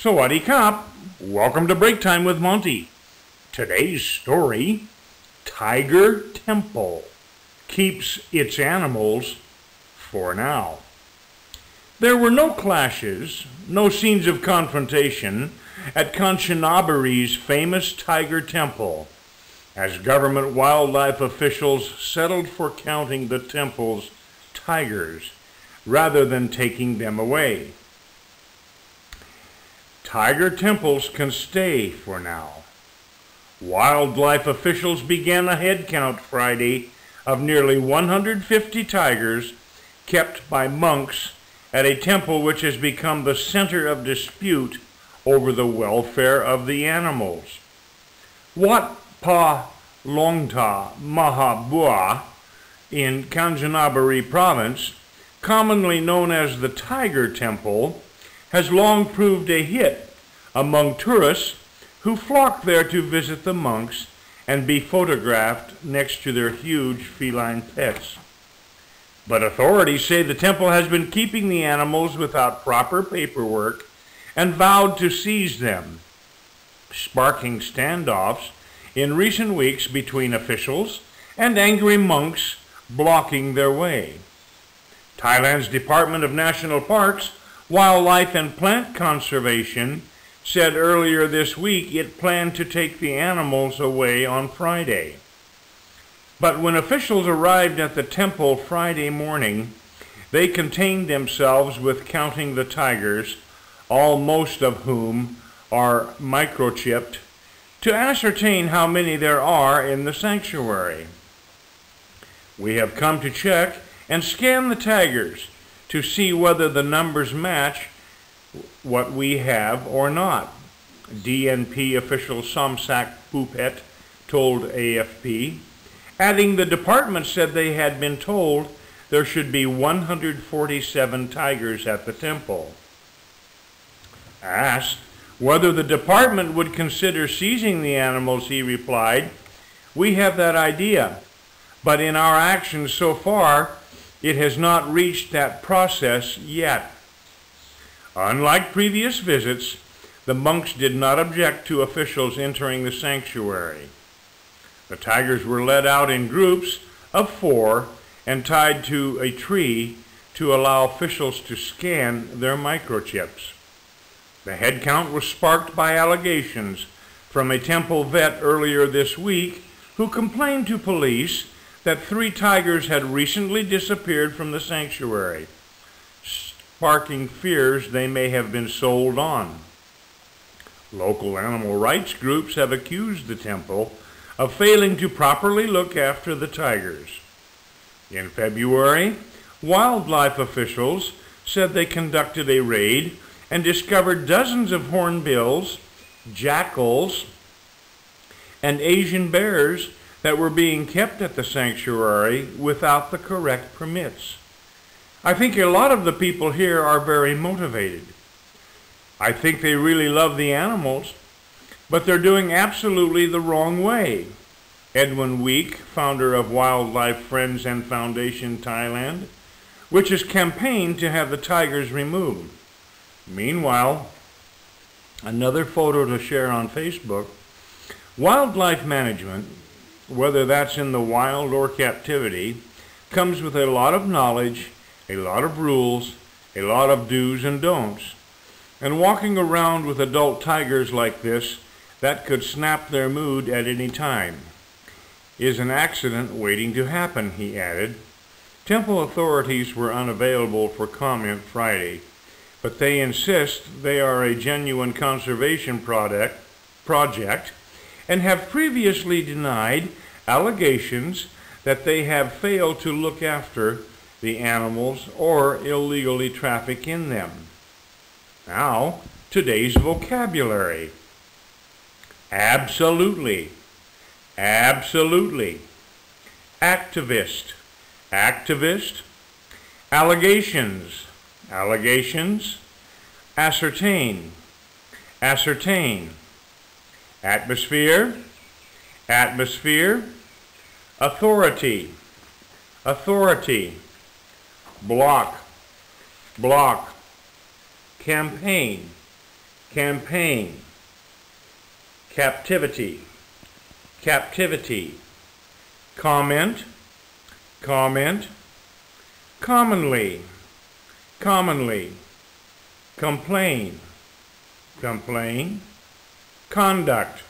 Sawadee Kop! Welcome to Break Time with Monte. Today's story, Tiger Temple keeps its animals for now. There were no clashes, no scenes of confrontation at Kanchanaburi's famous Tiger Temple, as government wildlife officials settled for counting the temple's tigers rather than taking them away. Tiger temples can stay for now. Wildlife officials began a head count Friday of nearly 150 tigers kept by monks at a temple which has become the center of dispute over the welfare of the animals. Wat Pa Longta Mahabua in Kanchanaburi province, commonly known as the Tiger Temple, has long proved a hit among tourists who flock there to visit the monks and be photographed next to their huge feline pets. But authorities say the temple has been keeping the animals without proper paperwork and vowed to seize them, sparking standoffs in recent weeks between officials and angry monks blocking their way. Thailand's Department of National Parks, Wildlife and Plant Conservation said earlier this week it planned to take the animals away on Friday. But when officials arrived at the temple Friday morning, they contained themselves with counting the tigers, most of whom are microchipped, to ascertain how many there are in the sanctuary. We have come to check and scan the tigers to see whether the numbers match what we have or not, DNP official Somsak Pupet told AFP, adding the department said they had been told there should be 147 tigers at the temple. Asked whether the department would consider seizing the animals, he replied, "We have that idea, but in our actions so far, it has not reached that process yet." Unlike previous visits, the monks did not object to officials entering the sanctuary. The tigers were led out in groups of 4 and tied to a tree to allow officials to scan their microchips. The head count was sparked by allegations from a temple vet earlier this week who complained to police that 3 tigers had recently disappeared from the sanctuary, sparking fears they may have been sold on. Local animal rights groups have accused the temple of failing to properly look after the tigers. In February, wildlife officials said they conducted a raid and discovered dozens of hornbills, jackals, and Asian bears that were being kept at the sanctuary without the correct permits. I think a lot of the people here are very motivated. I think they really love the animals, but they're doing absolutely the wrong way. Edwin Week, founder of Wildlife Friends and Foundation Thailand, which has campaigned to have the tigers removed. Meanwhile, another photo to share on Facebook, wildlife management, whether that's in the wild or captivity, comes with a lot of knowledge, a lot of rules, a lot of do's and don'ts. And walking around with adult tigers like this, that could snap their mood at any time, is an accident waiting to happen, he added. Temple authorities were unavailable for comment Friday, but they insist they are a genuine conservation project and have previously denied allegations that they have failed to look after the animals or illegally traffic in them. Now, today's vocabulary. Absolutely. Absolutely. Activist. Activist. Allegations. Allegations. Ascertain. Ascertain. Atmosphere. Atmosphere. Authority. Authority. Block. Block. Campaign. campaign, captivity, captivity, comment, comment, commonly, commonly, complain, complain, conduct,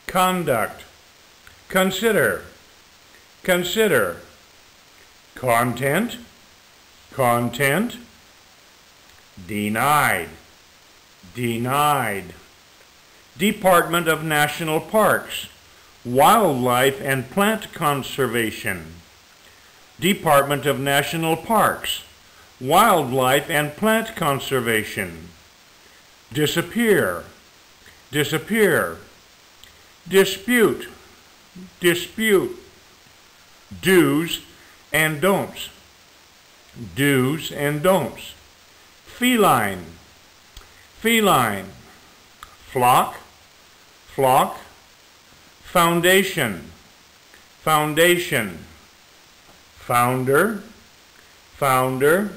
conduct, consider, consider, content, content, denied, denied, Department of National Parks, Wildlife and Plant Conservation, Department of National Parks, Wildlife and Plant Conservation, disappear, disappear, dispute, dispute, do's and don'ts, do's and don'ts, feline, feline, flock, flock, foundation, foundation, founder, founder,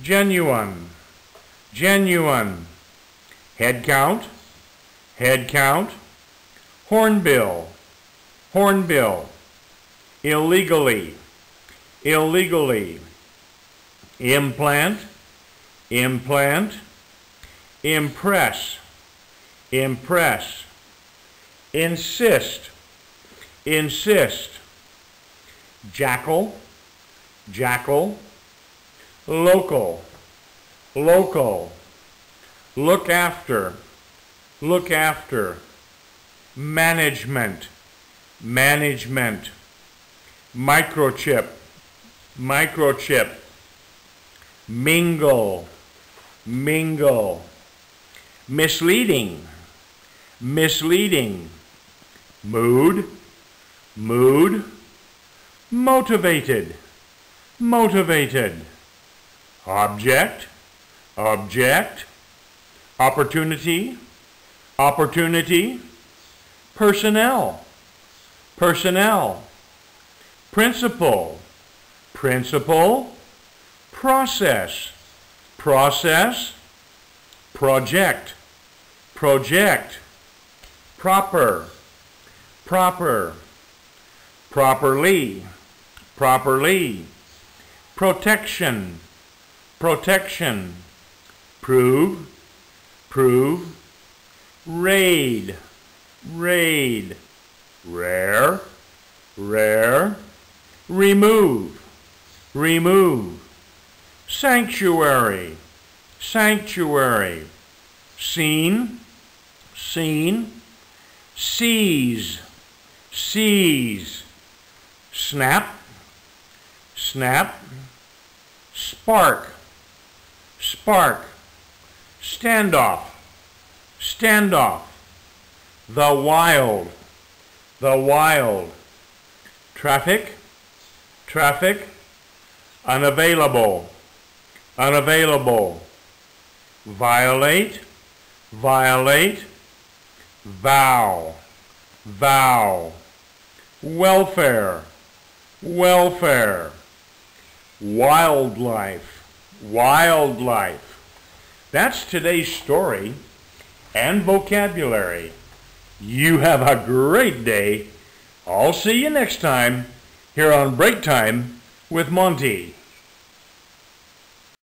genuine, genuine, head count, hornbill, hornbill, illegally, illegally, implant, implant, impress, impress, insist, insist, jackal, jackal, local, local, look after, management, management, microchip, microchip, mingle, mingle, misleading, misleading, mood, mood, motivated, motivated, object, object, opportunity, opportunity, personnel, personnel, principle, principle, process, process, project, project, proper, proper, properly, properly, protection, protection, prove, prove, raid, raid, rare, rare, remove, remove, sanctuary, sanctuary, scene, scene, seize, seize, snap, snap, spark, spark, standoff, standoff, the wild, traffic, traffic, unavailable, unavailable, violate, violate, vow, vow, welfare, welfare, wildlife, wildlife. That's today's story and vocabulary. You have a great day. I'll see you next time here on Break Time with Monte.